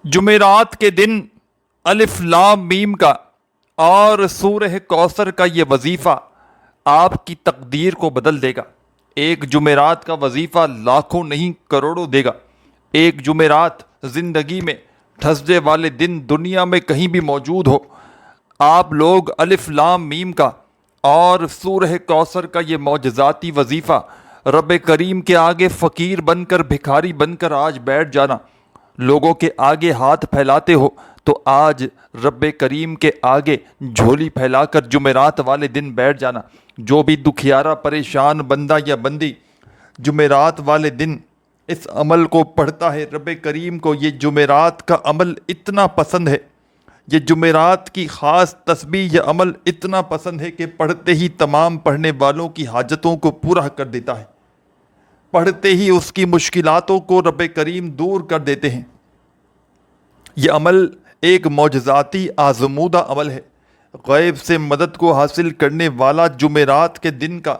جمعرات کے دن الف لام میم کا اور سورہ کوثر کا یہ وظیفہ آپ کی تقدیر کو بدل دے گا۔ ایک جمعرات کا وظیفہ لاکھوں نہیں کروڑوں دے گا۔ ایک جمعرات زندگی میں ٹھسدے والے دن دنیا میں کہیں بھی موجود ہو، آپ لوگ الف لام میم کا اور سورہ کوثر کا یہ معجزاتی وظیفہ رب کریم کے آگے فقیر بن کر بھکاری بن کر آج بیٹھ جانا۔ لوگوں کے آگے ہاتھ پھیلاتے ہو تو آج رب کریم کے آگے جھولی پھیلا کر جمعرات والے دن بیٹھ جانا۔ جو بھی دکھیارا پریشان بندہ یا بندی جمعرات والے دن اس عمل کو پڑھتا ہے، رب کریم کو یہ جمعرات کا عمل اتنا پسند ہے، یہ جمعرات کی خاص تسبیح یہ عمل اتنا پسند ہے کہ پڑھتے ہی تمام پڑھنے والوں کی حاجتوں کو پورا کر دیتا ہے، پڑھتے ہی اس کی مشکلاتوں کو رب کریم دور کر دیتے ہیں۔ یہ عمل ایک معجزاتی آزمودہ عمل ہے، غیب سے مدد کو حاصل کرنے والا جمعرات کے دن کا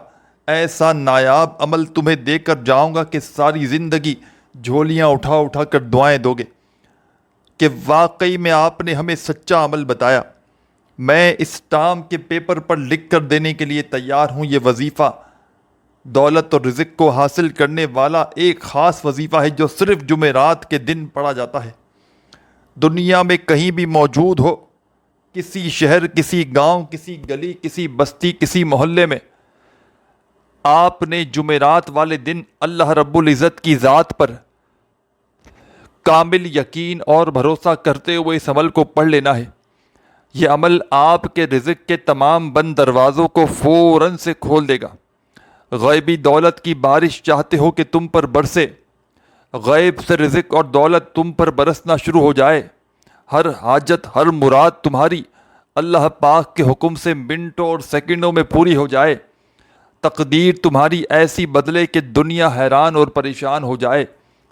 ایسا نایاب عمل تمہیں دے کر جاؤں گا کہ ساری زندگی جھولیاں اٹھا اٹھا کر دعائیں دو گے کہ واقعی میں آپ نے ہمیں سچا عمل بتایا۔ میں اس ٹام کے پیپر پر لکھ کر دینے کے لیے تیار ہوں۔ یہ وظیفہ دولت اور رزق کو حاصل کرنے والا ایک خاص وظیفہ ہے جو صرف جمعرات کے دن پڑھا جاتا ہے۔ دنیا میں کہیں بھی موجود ہو، کسی شہر، کسی گاؤں، کسی گلی، کسی بستی، کسی محلے میں، آپ نے جمعرات والے دن اللہ رب العزت کی ذات پر کامل یقین اور بھروسہ کرتے ہوئے اس عمل کو پڑھ لینا ہے۔ یہ عمل آپ کے رزق کے تمام بند دروازوں کو فوراً سے کھول دے گا۔ غیبی دولت کی بارش چاہتے ہو کہ تم پر برسے، غیب سے رزق اور دولت تم پر برسنا شروع ہو جائے، ہر حاجت ہر مراد تمہاری اللہ پاک کے حکم سے منٹوں اور سیکنڈوں میں پوری ہو جائے، تقدیر تمہاری ایسی بدلے کہ دنیا حیران اور پریشان ہو جائے۔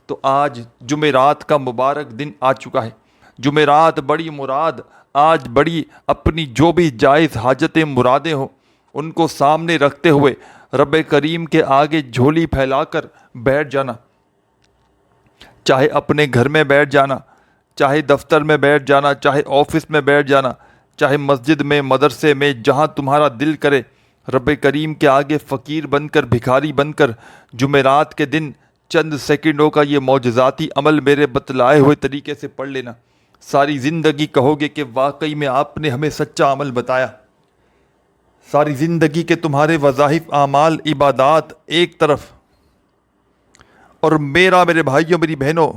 تو آج جمعرات کا مبارک دن آ چکا ہے۔ جمعرات بڑی مراد آج بڑی اپنی جو بھی جائز حاجتیں مرادیں ہوں ان کو سامنے رکھتے ہوئے رب کریم کے آگے جھولی پھیلا کر بیٹھ جانا، چاہے اپنے گھر میں بیٹھ جانا، چاہے دفتر میں بیٹھ جانا، چاہے آفس میں بیٹھ جانا، چاہے مسجد میں، مدرسے میں، جہاں تمہارا دل کرے رب کریم کے آگے فقیر بن کر بھکاری بن کر جمعرات کے دن چند سیکنڈوں کا یہ معجزاتی عمل میرے بتلائے ہوئے طریقے سے پڑھ لینا۔ ساری زندگی کہو گے کہ واقعی میں آپ نے ہمیں سچا عمل بتایا۔ ساری زندگی کے تمہارے وظائف، اعمال، عبادات ایک طرف، اور میرے بھائیوں میری بہنوں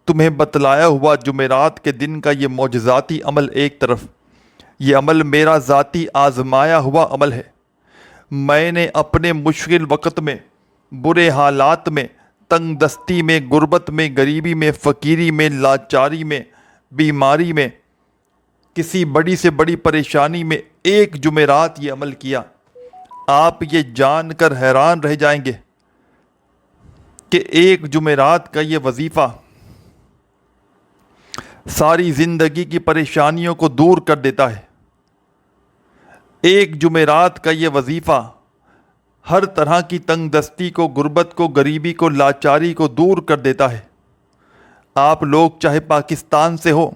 تمہیں بتلایا ہوا جمعرات کے دن کا یہ معجزاتی عمل ایک طرف۔ یہ عمل میرا ذاتی آزمایا ہوا عمل ہے۔ میں نے اپنے مشکل وقت میں، برے حالات میں، تنگ دستی میں، غربت میں، غریبی میں، فقیری میں، لاچاری میں، بیماری میں، کسی بڑی سے بڑی پریشانی میں ایک جمعرات یہ عمل کیا۔ آپ یہ جان کر حیران رہ جائیں گے کہ ایک جمعرات کا یہ وظیفہ ساری زندگی کی پریشانیوں کو دور کر دیتا ہے۔ ایک جمعرات کا یہ وظیفہ ہر طرح کی تنگ دستی کو، غربت کو، غریبی کو، لاچاری کو دور کر دیتا ہے۔ آپ لوگ چاہے پاکستان سے ہو،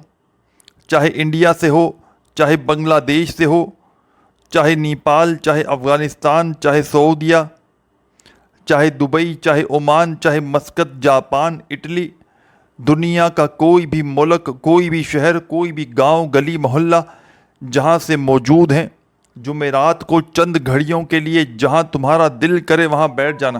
چاہے انڈیا سے ہو، چاہے بنگلہ دیش سے ہو، چاہے نیپال، چاہے افغانستان، چاہے سعودیہ، چاہے دبئی، چاہے عمان، چاہے مسقط، جاپان، اٹلی، دنیا کا کوئی بھی ملک، کوئی بھی شہر، کوئی بھی گاؤں، گلی، محلہ جہاں سے موجود ہیں، جمعرات کو چند گھڑیوں کے لیے جہاں تمہارا دل کرے وہاں بیٹھ جانا۔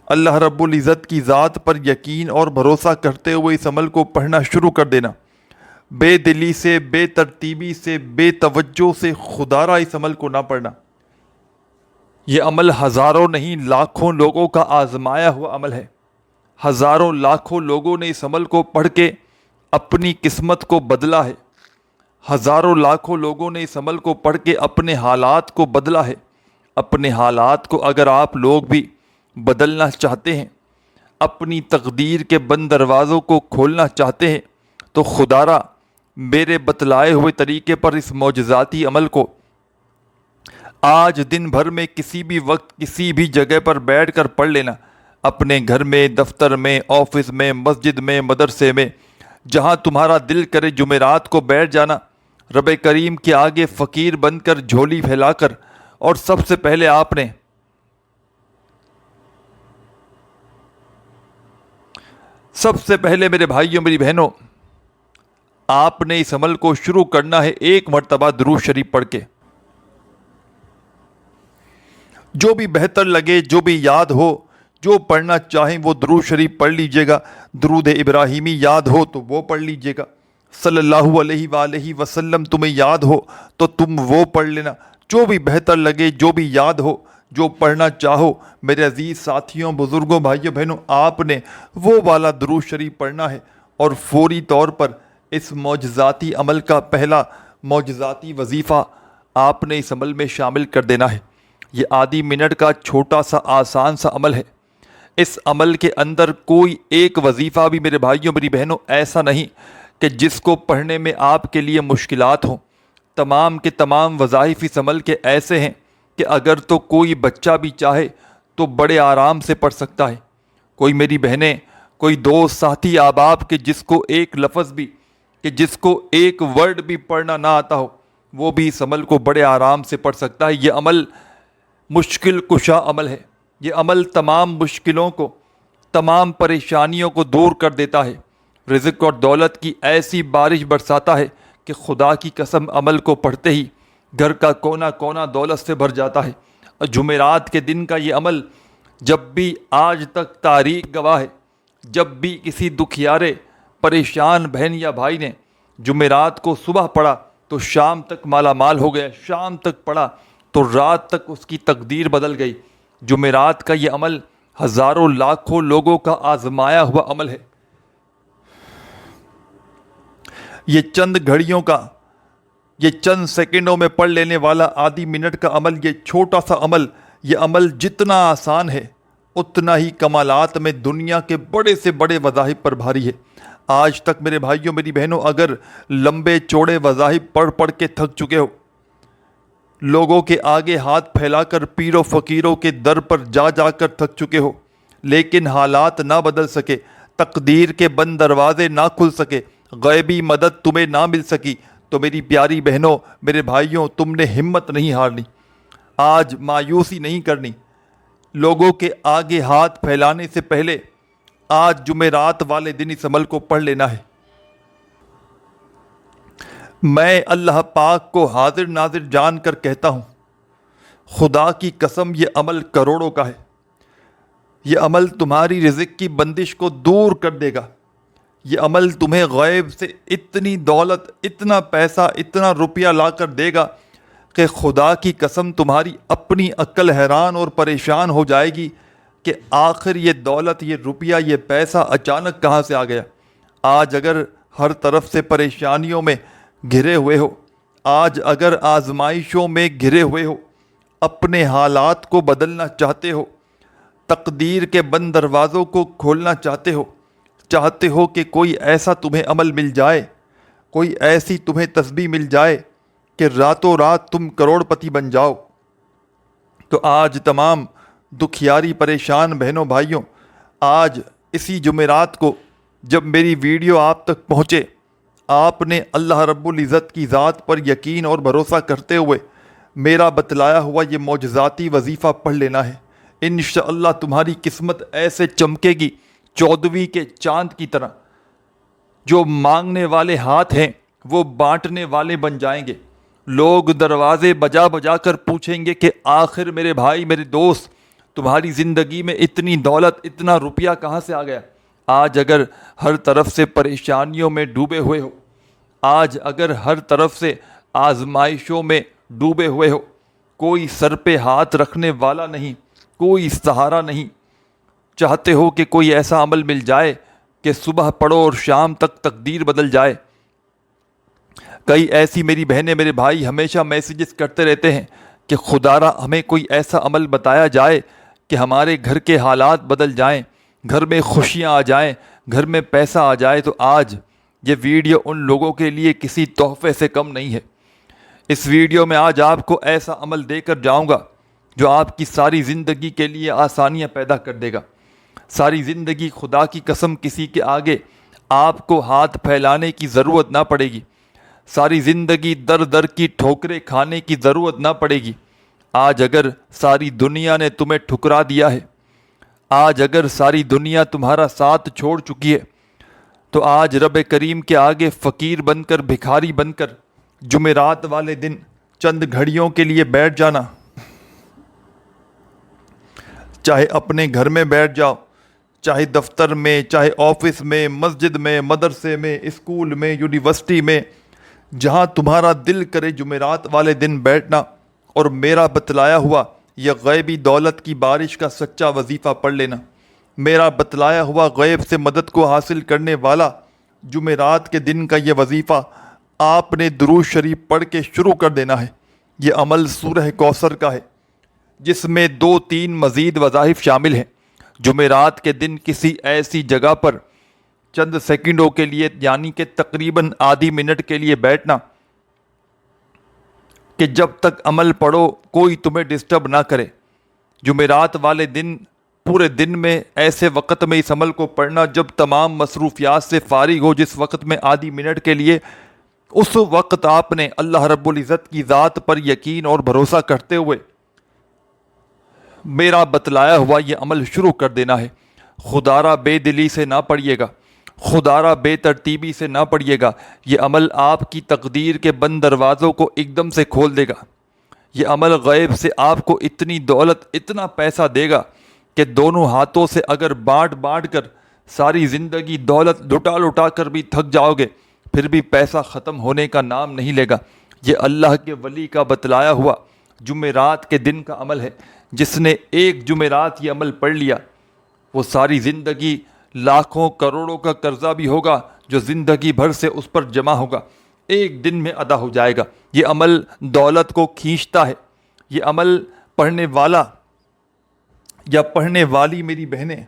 اللہ رب العزت کی ذات پر یقین اور بھروسہ کرتے ہوئے اس عمل کو پڑھنا شروع کر دینا۔ بے دلی سے، بے ترتیبی سے، بے توجہ سے خدارا اس عمل کو نہ پڑھنا۔ یہ عمل ہزاروں نہیں لاکھوں لوگوں کا آزمایا ہوا عمل ہے۔ ہزاروں لاکھوں لوگوں نے اس عمل کو پڑھ کے اپنی قسمت کو بدلا ہے۔ ہزاروں لاکھوں لوگوں نے اس عمل کو پڑھ کے اپنے حالات کو بدلا ہے۔ اپنے حالات کو اگر آپ لوگ بھی بدلنا چاہتے ہیں، اپنی تقدیر کے بند دروازوں کو کھولنا چاہتے ہیں، تو خدارا میرے بتلائے ہوئے طریقے پر اس معجزاتی عمل کو آج دن بھر میں کسی بھی وقت کسی بھی جگہ پر بیٹھ کر پڑھ لینا۔ اپنے گھر میں، دفتر میں، آفس میں، مسجد میں، مدرسے میں، جہاں تمہارا دل کرے جمعرات کو بیٹھ جانا، رب کریم کے آگے فقیر بن کر، جھولی پھیلا کر، اور سب سے پہلے میرے بھائیوں میری بہنوں، آپ نے اس عمل کو شروع کرنا ہے ایک مرتبہ درود شریف پڑھ کے۔ جو بھی بہتر لگے، جو بھی یاد ہو، جو پڑھنا چاہیں وہ درود شریف پڑھ لیجئے گا۔ درود ابراہیمی یاد ہو تو وہ پڑھ لیجئے گا، صلی اللہ علیہ وآلہ وسلم تمہیں یاد ہو تو تم وہ پڑھ لینا۔ جو بھی بہتر لگے، جو بھی یاد ہو، جو پڑھنا چاہو، میرے عزیز ساتھیوں، بزرگوں، بھائیوں، بہنوں، آپ نے وہ والا درود شریف پڑھنا ہے اور فوری طور پر اس معجزاتی عمل کا پہلا معجزاتی وظیفہ آپ نے اس عمل میں شامل کر دینا ہے۔ یہ آدھی منٹ کا چھوٹا سا آسان سا عمل ہے۔ اس عمل کے اندر کوئی ایک وظیفہ بھی میرے بھائیوں میری بہنوں ایسا نہیں کہ جس کو پڑھنے میں آپ کے لیے مشکلات ہوں۔ تمام کے تمام وظائف اس عمل کے ایسے ہیں کہ اگر تو کوئی بچہ بھی چاہے تو بڑے آرام سے پڑھ سکتا ہے۔ کوئی میری بہنیں، کوئی دوست، ساتھی، احباب کہ جس کو ایک لفظ بھی، کہ جس کو ایک ورڈ بھی پڑھنا نہ آتا ہو، وہ بھی اس عمل کو بڑے آرام سے پڑھ سکتا ہے۔ یہ عمل مشکل کشا عمل ہے۔ یہ عمل تمام مشکلوں کو، تمام پریشانیوں کو دور کر دیتا ہے، رزق اور دولت کی ایسی بارش برساتا ہے کہ خدا کی قسم عمل کو پڑھتے ہی گھر کا کونا کونا دولت سے بھر جاتا ہے۔ اور جمعرات کے دن کا یہ عمل جب بھی آج تک تاریخ گواہ ہے، جب بھی کسی دکھیارے پریشان بہن یا بھائی نے جمعرات کو صبح پڑھا تو شام تک مالا مال ہو گیا، شام تک پڑھا تو رات تک اس کی تقدیر بدل گئی۔ جمعرات کا یہ عمل ہزاروں لاکھوں لوگوں کا آزمایا ہوا عمل ہے۔ یہ چند گھڑیوں کا، یہ چند سیکنڈوں میں پڑھ لینے والا آدھی منٹ کا عمل، یہ چھوٹا سا عمل، یہ عمل جتنا آسان ہے اتنا ہی کمالات میں دنیا کے بڑے سے بڑے وظائف پر بھاری ہے۔ آج تک میرے بھائیوں میری بہنوں اگر لمبے چوڑے وظائف پڑھ پڑھ کے تھک چکے ہو، لوگوں کے آگے ہاتھ پھیلا کر، پیروں فقیروں کے در پر جا جا کر تھک چکے ہو، لیکن حالات نہ بدل سکے، تقدیر کے بند دروازے نہ کھل سکے، غیبی مدد تمہیں نہ مل سکی، تو میری پیاری بہنوں، میرے بھائیوں، تم نے ہمت نہیں ہارنی، آج مایوسی نہیں کرنی۔ لوگوں کے آگے ہاتھ پھیلانے سے پہلے آج جمعرات والے دن اس عمل کو پڑھ لینا ہے۔ میں اللہ پاک کو حاضر ناظر جان کر کہتا ہوں، خدا کی قسم یہ عمل کروڑوں کا ہے۔ یہ عمل تمہاری رزق کی بندش کو دور کر دے گا۔ یہ عمل تمہیں غیب سے اتنی دولت، اتنا پیسہ، اتنا روپیہ لا کر دے گا کہ خدا کی قسم تمہاری اپنی عقل حیران اور پریشان ہو جائے گی کہ آخر یہ دولت، یہ روپیہ، یہ پیسہ اچانک کہاں سے آ گیا۔ آج اگر ہر طرف سے پریشانیوں میں گھرے ہوئے ہو، آج اگر آزمائشوں میں گھرے ہوئے ہو، اپنے حالات کو بدلنا چاہتے ہو، تقدیر کے بند دروازوں کو کھولنا چاہتے ہو کہ کوئی ایسا تمہیں عمل مل جائے، کوئی ایسی تمہیں تسبیح مل جائے کہ راتوں رات تم کروڑ پتی بن جاؤ، تو آج تمام دکھیاری پریشان بہنوں بھائیوں، آج اسی جمعرات کو جب میری ویڈیو آپ تک پہنچے، آپ نے اللہ رب العزت کی ذات پر یقین اور بھروسہ کرتے ہوئے میرا بتلایا ہوا یہ معجزاتی وظیفہ پڑھ لینا ہے۔ انشاءاللہ تمہاری قسمت ایسے چمکے گی 14ویں کے چاند کی طرح۔ جو مانگنے والے ہاتھ ہیں وہ بانٹنے والے بن جائیں گے۔ لوگ دروازے بجا بجا کر پوچھیں گے کہ آخر میرے بھائی، میرے دوست، تمہاری زندگی میں اتنی دولت، اتنا روپیہ کہاں سے آ گیا؟ آج اگر ہر طرف سے پریشانیوں میں ڈوبے ہوئے ہو، آج اگر ہر طرف سے آزمائشوں میں ڈوبے ہوئے ہو، کوئی سر پہ ہاتھ رکھنے والا نہیں، کوئی سہارا نہیں، چاہتے ہو کہ کوئی ایسا عمل مل جائے کہ صبح پڑھو اور شام تک تقدیر بدل جائے۔ کئی ایسی میری بہنیں، میرے بھائی ہمیشہ میسیجز کرتے رہتے ہیں کہ خدا را ہمیں کوئی ایسا عمل بتایا جائے کہ ہمارے گھر کے حالات بدل جائیں، گھر میں خوشیاں آ جائیں، گھر میں پیسہ آ جائے۔ تو آج یہ ویڈیو ان لوگوں کے لیے کسی تحفے سے کم نہیں ہے۔ اس ویڈیو میں آج آپ کو ایسا عمل دے کر جاؤں گا جو آپ کی ساری زندگی کے لیے آسانیاں پیدا کر دے گا۔ ساری زندگی خدا کی قسم کسی کے آگے آپ کو ہاتھ پھیلانے کی ضرورت نہ پڑے گی، ساری زندگی در در کی ٹھوکریں کھانے کی ضرورت نہ پڑے گی۔ آج اگر ساری دنیا نے تمہیں ٹھکرا دیا ہے، آج اگر ساری دنیا تمہارا ساتھ چھوڑ چکی ہے، تو آج رب کریم کے آگے فقیر بن کر، بھکاری بن کر جمعرات والے دن چند گھڑیوں کے لیے بیٹھ جانا۔ چاہے اپنے گھر میں بیٹھ جاؤ، چاہے دفتر میں، چاہے آفس میں، مسجد میں، مدرسے میں، اسکول میں، یونیورسٹی میں، جہاں تمہارا دل کرے جمعرات والے دن بیٹھنا اور میرا بتلایا ہوا یہ غیبی دولت کی بارش کا سچا وظیفہ پڑھ لینا۔ میرا بتلایا ہوا غیب سے مدد کو حاصل کرنے والا جمعرات کے دن کا یہ وظیفہ آپ نے درود شریف پڑھ کے شروع کر دینا ہے۔ یہ عمل سورہ کوثر کا ہے، جس میں 2-3 مزید وظائف شامل ہیں۔ جمعرات کے دن کسی ایسی جگہ پر چند سیکنڈوں کے لیے، یعنی کہ تقریباً آدھی منٹ کے لیے بیٹھنا کہ جب تک عمل پڑھو کوئی تمہیں ڈسٹرب نہ کرے۔ جمعرات والے دن پورے دن میں ایسے وقت میں اس عمل کو پڑھنا جب تمام مصروفیات سے فارغ ہو، جس وقت میں آدھی منٹ کے لیے اس وقت آپ نے اللہ رب العزت کی ذات پر یقین اور بھروسہ کرتے ہوئے میرا بتلایا ہوا یہ عمل شروع کر دینا ہے۔ خدارہ بے دلی سے نہ پڑھیے گا، خدارہ بے ترتیبی سے نہ پڑھیے گا، یہ عمل آپ کی تقدیر کے بند دروازوں کو ایک دم سے کھول دے گا۔ یہ عمل غیب سے آپ کو اتنی دولت، اتنا پیسہ دے گا کہ دونوں ہاتھوں سے اگر بانٹ بانٹ کر ساری زندگی دولت لٹا لٹا کر بھی تھک جاؤ گے، پھر بھی پیسہ ختم ہونے کا نام نہیں لے گا۔ یہ اللہ کے ولی کا بتلایا ہوا جمعرات کے دن کا عمل ہے۔ جس نے ایک جمعرات یہ عمل پڑھ لیا، وہ ساری زندگی لاکھوں کروڑوں کا قرضہ بھی ہوگا جو زندگی بھر سے اس پر جمع ہوگا، ایک دن میں ادا ہو جائے گا۔ یہ عمل دولت کو کھینچتا ہے۔ یہ عمل پڑھنے والا یا پڑھنے والی میری بہنیں،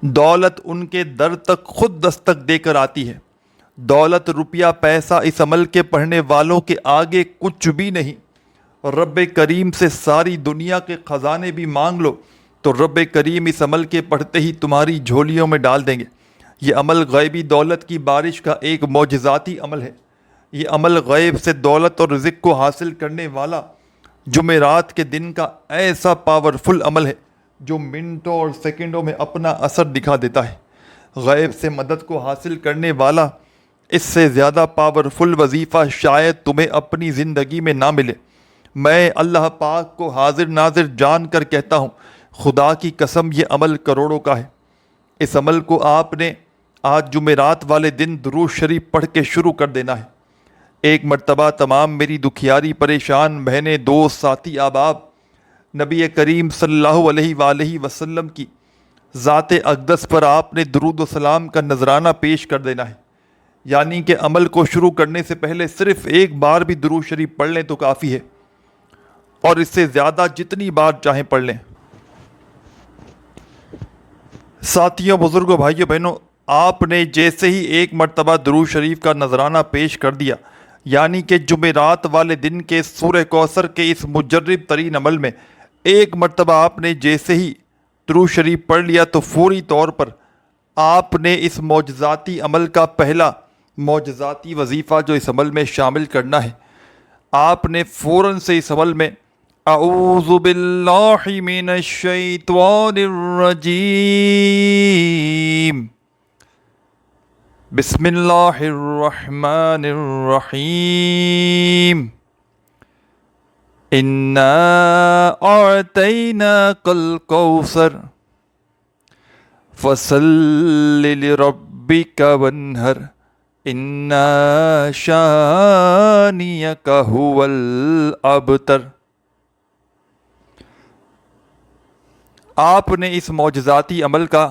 دولت ان کے در تک خود دستک دے کر آتی ہے۔ دولت، روپیہ، پیسہ اس عمل کے پڑھنے والوں کے آگے کچھ بھی نہیں۔ رب کریم سے ساری دنیا کے خزانے بھی مانگ لو تو رب کریم اس عمل کے پڑھتے ہی تمہاری جھولیوں میں ڈال دیں گے۔ یہ عمل غیبی دولت کی بارش کا ایک معجزاتی عمل ہے۔ یہ عمل غیب سے دولت اور رزق کو حاصل کرنے والا جمعرات کے دن کا ایسا پاورفل عمل ہے جو منٹوں اور سیکنڈوں میں اپنا اثر دکھا دیتا ہے۔ غیب سے مدد کو حاصل کرنے والا اس سے زیادہ پاورفل وظیفہ شاید تمہیں اپنی زندگی میں نہ ملے۔ میں اللہ پاک کو حاضر ناظر جان کر کہتا ہوں، خدا کی قسم یہ عمل کروڑوں کا ہے۔ اس عمل کو آپ نے آج جمعرات والے دن درود شریف پڑھ کے شروع کر دینا ہے۔ ایک مرتبہ تمام میری دکھیاری پریشان بہنیں، دوست، ساتھی، احباب، نبی کریم صلی اللہ علیہ وآلہ وسلم کی ذات اقدس پر آپ نے درود و سلام کا نذرانہ پیش کر دینا ہے۔ یعنی کہ عمل کو شروع کرنے سے پہلے صرف ایک بار بھی درود شریف پڑھ لیں تو کافی ہے، اور اس سے زیادہ جتنی بار چاہیں پڑھ لیں۔ ساتھیوں، بزرگوں، بھائیوں، بہنوں، آپ نے جیسے ہی ایک مرتبہ درود شریف کا نذرانہ پیش کر دیا، یعنی کہ جمعرات والے دن کے سورہ کوثر کے اس مجرب ترین عمل میں ایک مرتبہ آپ نے جیسے ہی درود شریف پڑھ لیا تو فوری طور پر آپ نے اس معجزاتی عمل کا پہلا معجزاتی وظیفہ جو اس عمل میں شامل کرنا ہے، آپ نے فوراً سے اس عمل میں اعوذ باللہ من الشیطان الرجیم، بسم اللہ الرحمن الرحیم، انا اعطیناک الکوثر فصل لربک وانحر ان شانئک هو الابتر۔ آپ نے اس معجزاتی عمل کا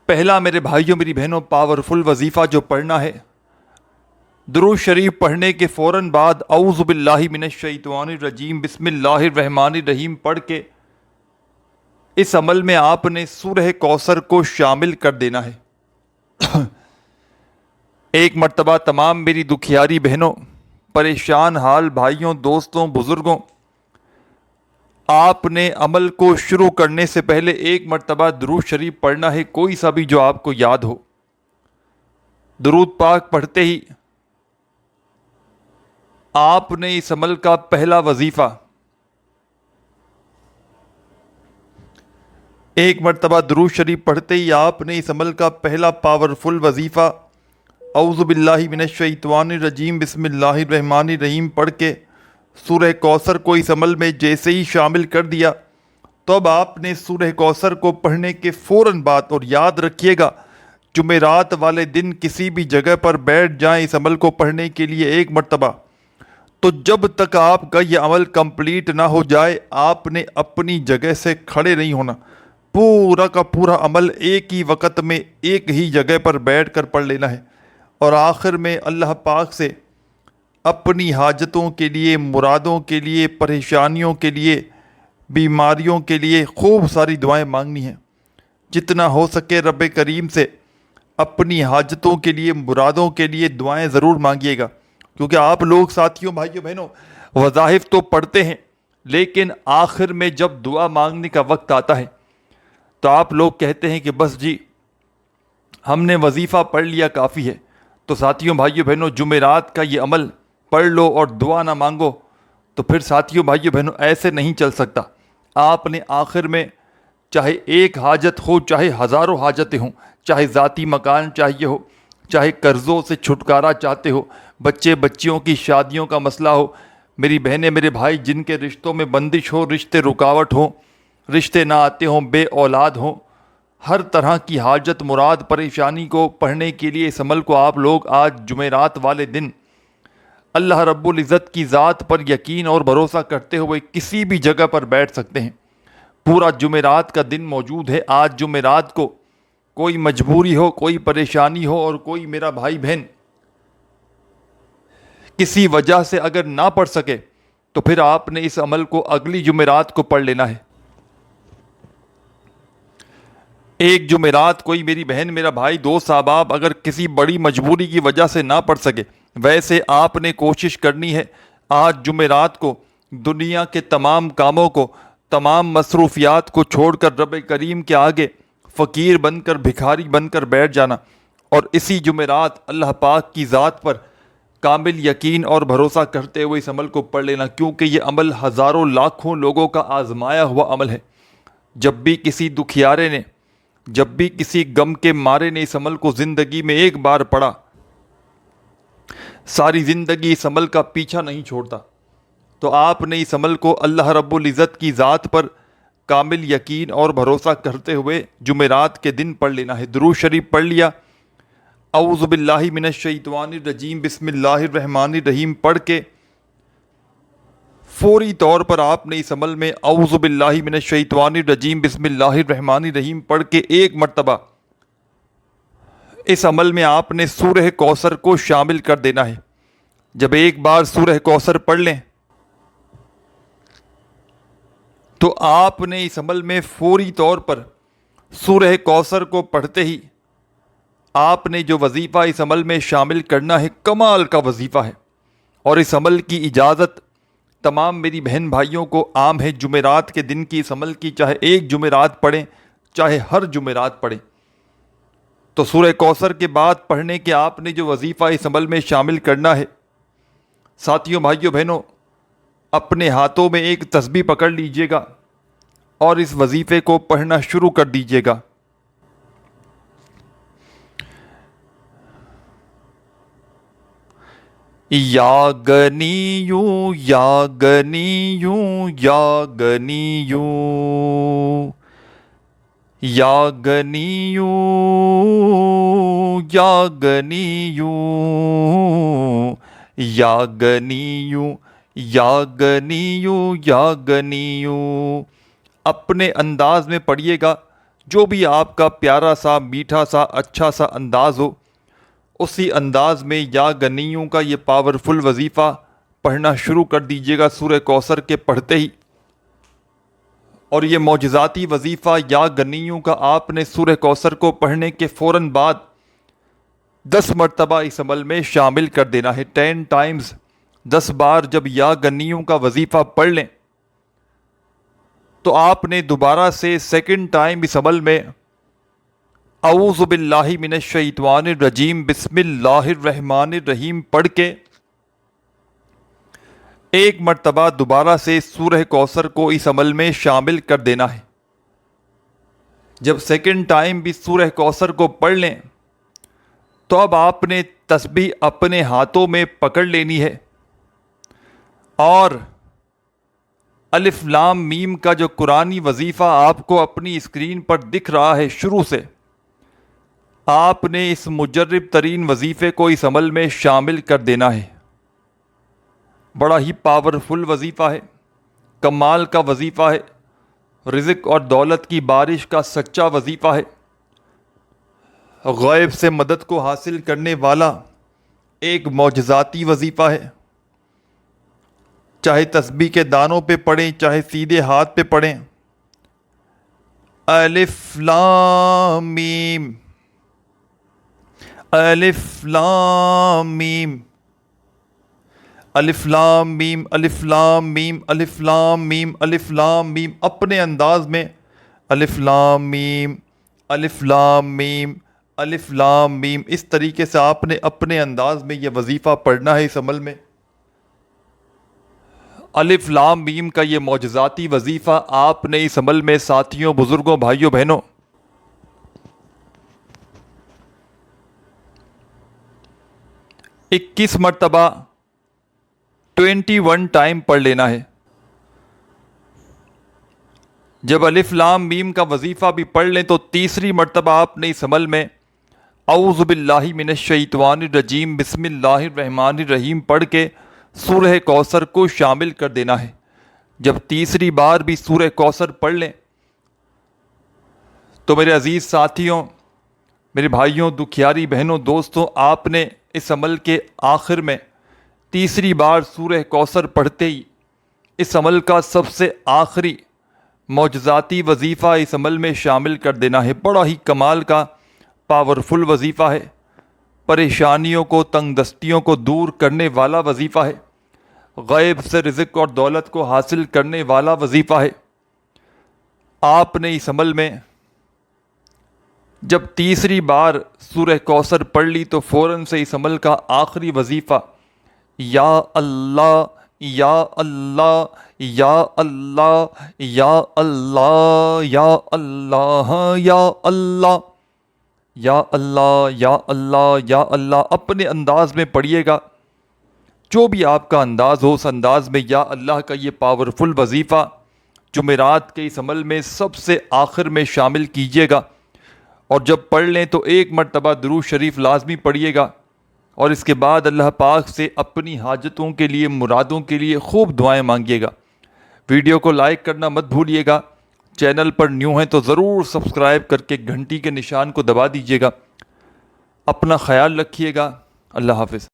پہلا، میرے بھائیوں، میری بہنوں، پاورفل وظیفہ جو پڑھنا ہے، درود شریف پڑھنے کے فوراً بعد اعوذ باللہ من الشیطان الرجیم بسم اللہ الرحمن الرحیم پڑھ کے اس عمل میں آپ نے سورہ کوثر کو شامل کر دینا ہے۔ ایک مرتبہ تمام میری دکھیاری بہنوں، پریشان حال بھائیوں، دوستوں، بزرگوں، آپ نے عمل کو شروع کرنے سے پہلے ایک مرتبہ درود شریف پڑھنا ہے، کوئی سا بھی جو آپ کو یاد ہو۔ درود پاک پڑھتے ہی آپ نے اس عمل کا پہلا وظیفہ ایک مرتبہ درود شریف پڑھتے ہی آپ نے اس عمل کا پہلا پاورفل وظیفہ اعوذ باللہ من الشیطان الرجیم بسم اللہ الرحمن الرحیم پڑھ کے سورہ کوثر کو اس عمل میں جیسے ہی شامل کر دیا، تو اب آپ نے سورہ کوثر کو پڑھنے کے فوراً بعد، اور یاد رکھیے گا جمعرات والے دن کسی بھی جگہ پر بیٹھ جائیں اس عمل کو پڑھنے کے لیے ایک مرتبہ، تو جب تک آپ کا یہ عمل کمپلیٹ نہ ہو جائے آپ نے اپنی جگہ سے کھڑے نہیں ہونا، پورا کا پورا عمل ایک ہی وقت میں ایک ہی جگہ پر بیٹھ کر پڑھ لینا ہے، اور آخر میں اللہ پاک سے اپنی حاجتوں کے لیے، مرادوں کے لیے، پریشانیوں کے لیے، بیماریوں کے لیے خوب ساری دعائیں مانگنی ہیں۔ جتنا ہو سکے رب کریم سے اپنی حاجتوں کے لیے، مرادوں کے لیے دعائیں ضرور مانگیے گا، کیونکہ آپ لوگ ساتھیوں، بھائیوں، بہنوں، وظائف تو پڑھتے ہیں لیکن آخر میں جب دعا مانگنے کا وقت آتا ہے تو آپ لوگ کہتے ہیں کہ بس جی ہم نے وظیفہ پڑھ لیا، کافی ہے۔ تو ساتھیوں، بھائیوں، بہنوں، جمعرات کا یہ عمل پڑھ لو اور دعا نہ مانگو تو پھر ساتھیوں، بھائیوں، بہنوں، ایسے نہیں چل سکتا۔ آپ نے آخر میں چاہے ایک حاجت ہو، چاہے ہزاروں حاجتیں ہوں، چاہے ذاتی مکان چاہیے ہو، چاہے قرضوں سے چھٹکارا چاہتے ہو، بچے بچیوں کی شادیوں کا مسئلہ ہو، میری بہنیں، میرے بھائی جن کے رشتوں میں بندش ہو، رشتے رکاوٹ ہوں، رشتے نہ آتے ہوں، بے اولاد ہوں، ہر طرح کی حاجت، مراد، پریشانی کو پڑھنے کے لیے اس عمل کو آپ لوگ آج جمعرات والے دن اللہ رب العزت کی ذات پر یقین اور بھروسہ کرتے ہوئے کسی بھی جگہ پر بیٹھ سکتے ہیں۔ پورا جمعرات کا دن موجود ہے۔ آج جمعرات کو کوئی مجبوری ہو، کوئی پریشانی ہو اور کوئی میرا بھائی بہن کسی وجہ سے اگر نہ پڑھ سکے تو پھر آپ نے اس عمل کو اگلی جمعرات کو پڑھ لینا ہے۔ ایک جمعرات کوئی میری بہن، میرا بھائی، دوست، احباب اگر کسی بڑی مجبوری کی وجہ سے نہ پڑھ سکے، ویسے آپ نے کوشش کرنی ہے آج جمعرات کو دنیا کے تمام کاموں کو، تمام مصروفیات کو چھوڑ کر رب کریم کے آگے فقیر بن کر، بھکاری بن کر بیٹھ جانا، اور اسی جمعرات اللہ پاک کی ذات پر کامل یقین اور بھروسہ کرتے ہوئے اس عمل کو پڑھ لینا، کیونکہ یہ عمل ہزاروں لاکھوں لوگوں کا آزمایا ہوا عمل ہے۔ جب بھی کسی دکھیارے نے، جب بھی کسی غم کے مارے نے اس عمل کو زندگی میں ایک بار پڑھا، ساری زندگی اس عمل کا پیچھا نہیں چھوڑتا۔ تو آپ نے اس عمل کو اللہ رب العزت کی ذات پر کامل یقین اور بھروسہ کرتے ہوئے جمعرات کے دن پڑھ لینا ہے۔ درود شریف پڑھ لیا، اعوذ باللہ من الشیطان الرجیم بسم اللہ الرحمن الرحیم پڑھ کے فوری طور پر آپ نے اس عمل میں اعوذ باللہ من الشیطان الرجیم بسم اللہ الرحمن الرحیم پڑھ کے ایک مرتبہ اس عمل میں آپ نے سورہ کوثر کو شامل کر دینا ہے۔ جب ایک بار سورہ کوثر پڑھ لیں تو آپ نے اس عمل میں فوری طور پر سورہ کوثر کو پڑھتے ہی آپ نے جو وظیفہ اس عمل میں شامل کرنا ہے، کمال کا وظیفہ ہے، اور اس عمل کی اجازت تمام میری بہن بھائیوں کو عام ہے۔ جمعرات کے دن کی اس عمل کی چاہے ایک جمعرات پڑھیں، چاہے ہر جمعرات پڑھیں، تو سورہ کوثر کے بعد پڑھنے کے آپ نے جو وظیفہ اس عمل میں شامل کرنا ہے، ساتھیوں، بھائیوں، بہنوں، اپنے ہاتھوں میں ایک تسبیح پکڑ لیجئے گا اور اس وظیفے کو پڑھنا شروع کر دیجئے گا۔ یا گنیو یا گنیو یا گنیو یا گنیو یا گنیو یا گنیو یا گنیو یا گنیو۔ اپنے انداز میں پڑھیے گا، جو بھی آپ کا پیارا سا، میٹھا سا، اچھا سا انداز ہو، اسی انداز میں یا گنیوں کا یہ پاورفل وظیفہ پڑھنا شروع کر دیجیے گا سورہ کوثر کے پڑھتے ہی۔ اور یہ معجزاتی وظیفہ یا گنیوں کا آپ نے سورہ کوثر کو پڑھنے کے فوراً بعد 10 مرتبہ اس عمل میں شامل کر دینا ہے۔ 10 ٹائمز، 10 بار جب یا گنیوں کا وظیفہ پڑھ لیں تو آپ نے دوبارہ سے سیکنڈ ٹائم اس عمل میں اعوذ باللہ من الشیطان الرجیم بسم اللہ الرحمن الرحیم پڑھ کے ایک مرتبہ دوبارہ سے سورہ کوثر کو اس عمل میں شامل کر دینا ہے۔ جب سیکنڈ ٹائم بھی سورہ کوثر کو پڑھ لیں تو اب آپ نے تسبیح اپنے ہاتھوں میں پکڑ لینی ہے اور الف لام میم کا جو قرآنی وظیفہ آپ کو اپنی اسکرین پر دکھ رہا ہے شروع سے، آپ نے اس مجرب ترین وظیفے کو اس عمل میں شامل کر دینا ہے۔ بڑا ہی پاورفل وظیفہ ہے، کمال کا وظیفہ ہے، رزق اور دولت کی بارش کا سچا وظیفہ ہے، غیب سے مدد کو حاصل کرنے والا ایک معجزاتی وظیفہ ہے۔ چاہے تسبیح کے دانوں پہ پڑھیں، چاہے سیدھے ہاتھ پہ پڑھیں۔ الف لام میم، الف لام میم، الف لام میم، الف لام میم، الف لام میم، الف لام میم، اپنے انداز میں الف لام میم، الف لام میم، الف لام میم، اس طریقے سے آپ نے اپنے انداز میں یہ وظیفہ پڑھنا ہے اس عمل میں۔ الف لام میم کا یہ معجزاتی وظیفہ آپ نے اس عمل میں ساتھیوں، بزرگوں، بھائیوں، بہنوں 21 مرتبہ 21 ٹائم پڑھ لینا ہے۔ جب الف لام میم کا وظیفہ بھی پڑھ لیں تو تیسری مرتبہ آپ نے اس عمل میں اعوذ باللہ من الشیطان الرجیم بسم اللہ الرحمن الرحیم پڑھ کے سورہ کوثر کو شامل کر دینا ہے۔ جب تیسری بار بھی سورہ کوثر پڑھ لیں تو میرے عزیز ساتھیوں، میرے بھائیوں، دکھیاری بہنوں، دوستوں، آپ نے اس عمل کے آخر میں تیسری بار سورہ کوثر پڑھتے ہی اس عمل کا سب سے آخری معجزاتی وظیفہ اس عمل میں شامل کر دینا ہے۔ بڑا ہی کمال کا پاورفل وظیفہ ہے، پریشانیوں کو، تنگ دستیوں کو دور کرنے والا وظیفہ ہے، غیب سے رزق اور دولت کو حاصل کرنے والا وظیفہ ہے۔ آپ نے اس عمل میں جب تیسری بار سورہ کوثر پڑھ لی تو فوراً سے اس عمل کا آخری وظیفہ یا اللہ یا اللہ یا اللہ یا اللہ یا اللہ یا اللہ یا اللہ یا اللہ یا اللہ اپنے انداز میں پڑھیے گا، جو بھی آپ کا انداز ہو اس انداز میں یا اللہ کا یہ پاورفل وظیفہ جمعرات کے اس عمل میں سب سے آخر میں شامل کیجیے گا، اور جب پڑھ لیں تو ایک مرتبہ درود شریف لازمی پڑھیے گا، اور اس کے بعد اللہ پاک سے اپنی حاجتوں کے لیے، مرادوں کے لیے خوب دعائیں مانگیے گا۔ ویڈیو کو لائک کرنا مت بھولیے گا، چینل پر نیو ہیں تو ضرور سبسکرائب کر کے گھنٹی کے نشان کو دبا دیجیے گا۔ اپنا خیال رکھیے گا، اللہ حافظ۔